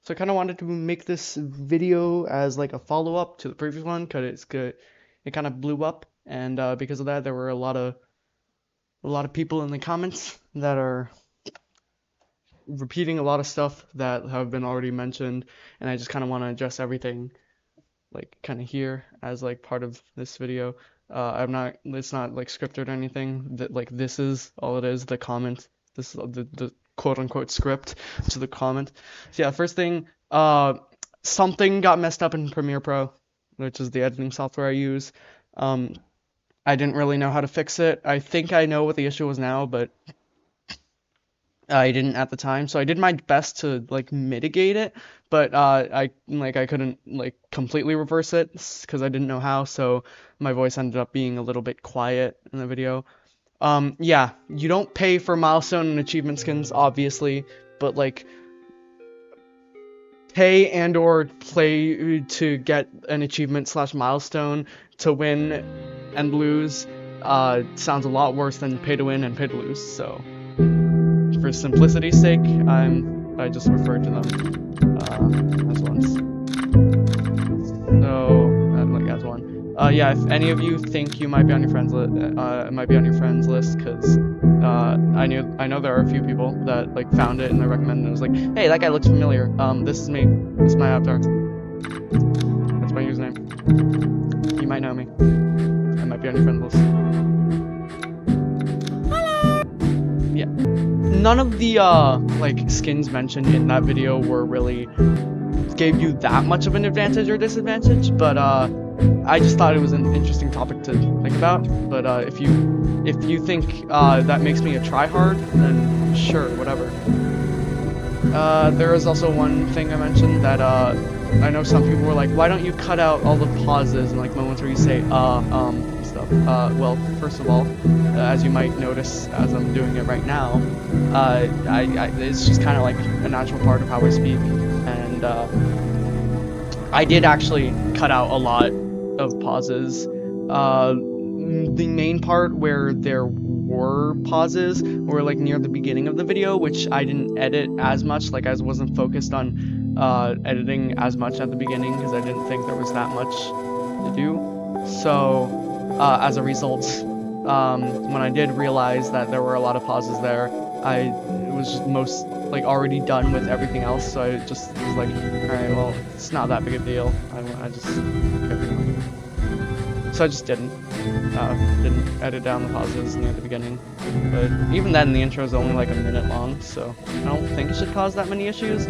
So I kind of wanted to make this video as like a follow-up to the previous one because it's good. It kind of blew up, and because of that, there were a lot of people in the comments that are repeating a lot of stuff that have been already mentioned, and I just kind of want to address everything like kind of here as like part of this video. It's not like scripted or anything. That like this is all it is. The comment. This is the quote unquote script to the comment. So yeah, first thing, something got messed up in Premiere Pro, which is the editing software I use. Um, I didn't really know how to fix it. I think I know what the issue was now, but I didn't at the time, so I did my best to like mitigate it, but I couldn't like completely reverse it because I didn't know how, so my voice ended up being a little bit quiet in the video. Yeah, you don't pay for milestone and achievement skins, obviously, but like pay and or play to get an achievement slash milestone to win and lose sounds a lot worse than pay to win and pay to lose, so for simplicity's sake, I just refer to them as ones. So like as one. Yeah, if any of you think you might be on your friends list, because I know there are a few people that like found it and they recommended it. It was like, hey, that guy looks familiar. This is me. This is my avatar. That's my username. You might know me. I might be on your friends list. Yeah. None of the like skins mentioned in that video were really gave you that much of an advantage or disadvantage, but I just thought it was an interesting topic to think about. But if you think that makes me a tryhard, then sure, whatever. There is also one thing I mentioned that I know some people were like, why don't you cut out all the pauses and like moments where you say and stuff. Well, first of all, as you might notice as I'm doing it right now, it's just kind of like a natural part of how I speak, and I did actually cut out a lot of pauses. The main part where there were pauses were like near the beginning of the video, which I didn't edit as much, like I wasn't focused on editing as much at the beginning because I didn't think there was that much to do. So as a result, when I did realize that there were a lot of pauses there, I was just most like already done with everything else, so I just was like, alright, well, it's not that big a deal. I just kept going. So I just didn't edit down the pauses near the beginning. But even then, the intro is only like a minute long, so I don't think it should cause that many issues.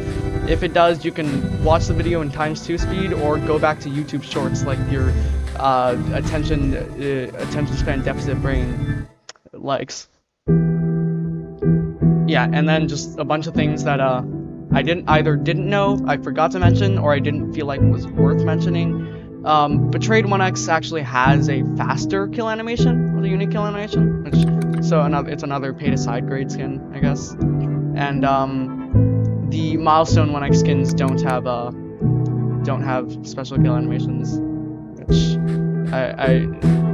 If it does, you can watch the video in ×2 speed or go back to YouTube Shorts like your attention span deficit brain likes. Yeah, and then just a bunch of things that I didn't know, I forgot to mention, or I didn't feel like was worth mentioning. Betrayed 1x actually has a faster kill animation, with a unique kill animation, which it's another pay to side grade skin, I guess. And the milestone 1x skins don't have special kill animations, which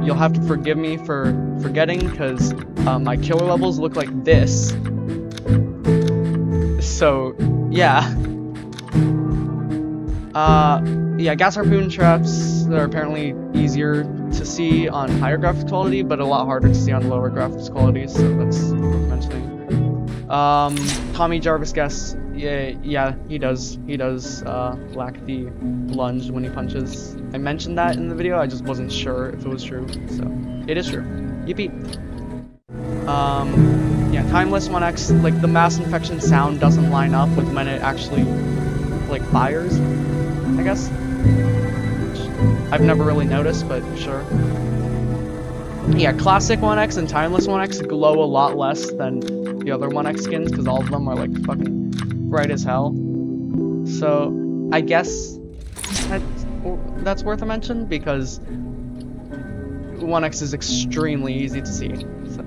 you'll have to forgive me for forgetting, because my killer levels look like this. So yeah. Yeah, gas harpoon traps are apparently easier to see on higher graphics quality, but a lot harder to see on lower graphics quality, so that's worth mentioning. Tommy Jarvis guess, yeah, he does lack the lunge when he punches. I mentioned that in the video, I just wasn't sure if it was true, so it is true. Yippee. Yeah, Timeless 1x, like the mass infection sound doesn't line up with when it actually like fires, I guess. I've never really noticed, but sure. Yeah, Classic 1x and Timeless 1x glow a lot less than the other 1x skins, because all of them are like fucking bright as hell. So I guess that's worth a mention, because 1x is extremely easy to see. So.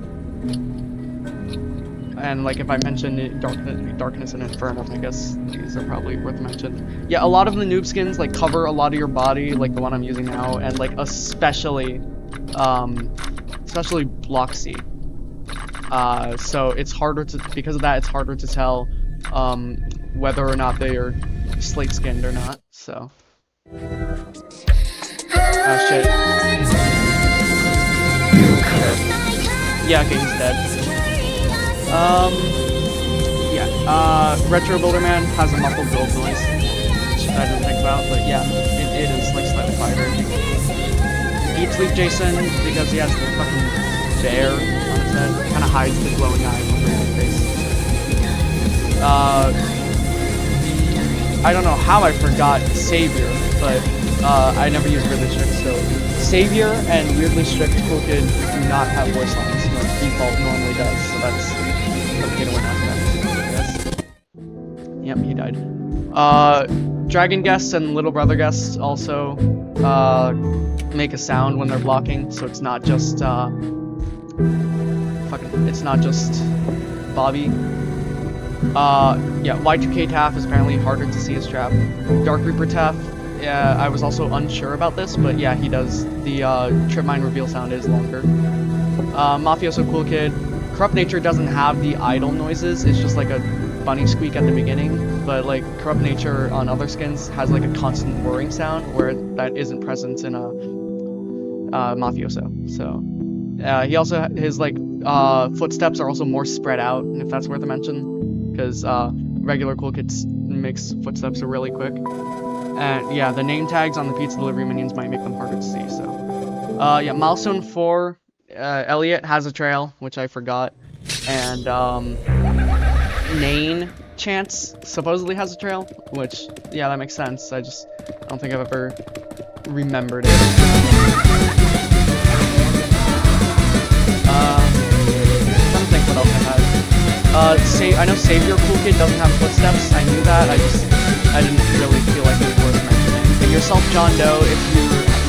And like if I mentioned it, Darkness and Inferno, I guess these are probably worth mention. Yeah, a lot of the noob skins like cover a lot of your body, like the one I'm using now, and like especially Block C. So it's harder to, because of that, it's harder to tell whether or not they are slate skinned or not, so. Oh shit. Yeah, okay, he's dead. Yeah, Retro Builderman has a muffled build noise, which I didn't think about, but yeah, it is like slightly quieter. Deep Sleep Jason, because he has the fucking bear on his head, kind of hides the glowing eye over his face. I don't know how I forgot Savior, but I never used Weirdly Strict, so Savior and Weirdly Strict Cool Kid do not have voice lines, no, default normally does, so that's the getaway aspect, I guess. Yep, he died. Dragon Guests and Little Brother Guests also make a sound when they're blocking, so it's not just it's not just Bobby. Yeah, Y2K Taff is apparently harder to see his trap. Dark Reaper Taff, yeah, I was also unsure about this, but yeah, he does. The Trip Mine reveal sound is longer. Mafioso Cool Kid, Corrupt Nature doesn't have the idle noises, it's just like a bunny squeak at the beginning, but like Corrupt Nature on other skins has like a constant whirring sound where that isn't present in a Mafioso. So he also, his like footsteps are also more spread out, if that's worth a mention, because regular Cool Kids makes footsteps really quick. And yeah, the name tags on the pizza delivery minions might make them harder to see, so. Yeah, Milestone 4, Elliot has a trail, which I forgot, and Nane Chance supposedly has a trail, which, yeah, that makes sense. I don't think I've ever remembered it. I'm trying to think what else I had. I know Savior Cool Kid doesn't have footsteps. I knew that. I didn't really feel like it was worth mentioning. But yourself, John Doe, if you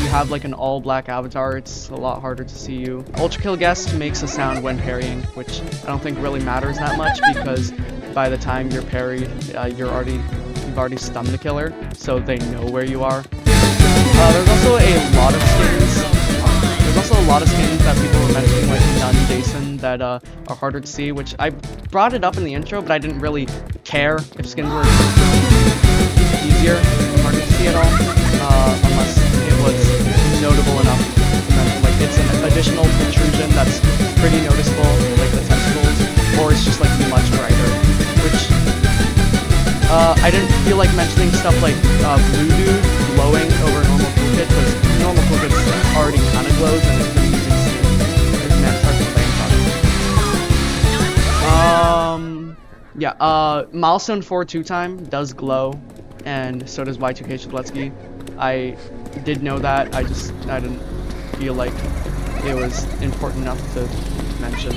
have like an all-black avatar, it's a lot harder to see you. Ultra Kill Guest makes a sound when parrying, which I don't think really matters that much because by the time you're parried, you've already stunned the killer, so they know where you are. There's also a lot of skins. That people were mentioning, like Nun Jason, that are harder to see, which I brought it up in the intro, but I didn't really care if skins were easier and harder to see at all, unless it was notable enough to mention. Like, it's an additional protrusion that's pretty noticeable, like the tentacles, or it's just like much brighter, which I didn't feel like mentioning stuff like Blue Dude glowing over normal Cool Kid, because normal Cool Kid already kind of glows and it's pretty easy to see. Yeah, Milestone 4 2-time does glow, and so does Y2K Shadletsky. I did know that, I didn't feel like it was important enough to mention.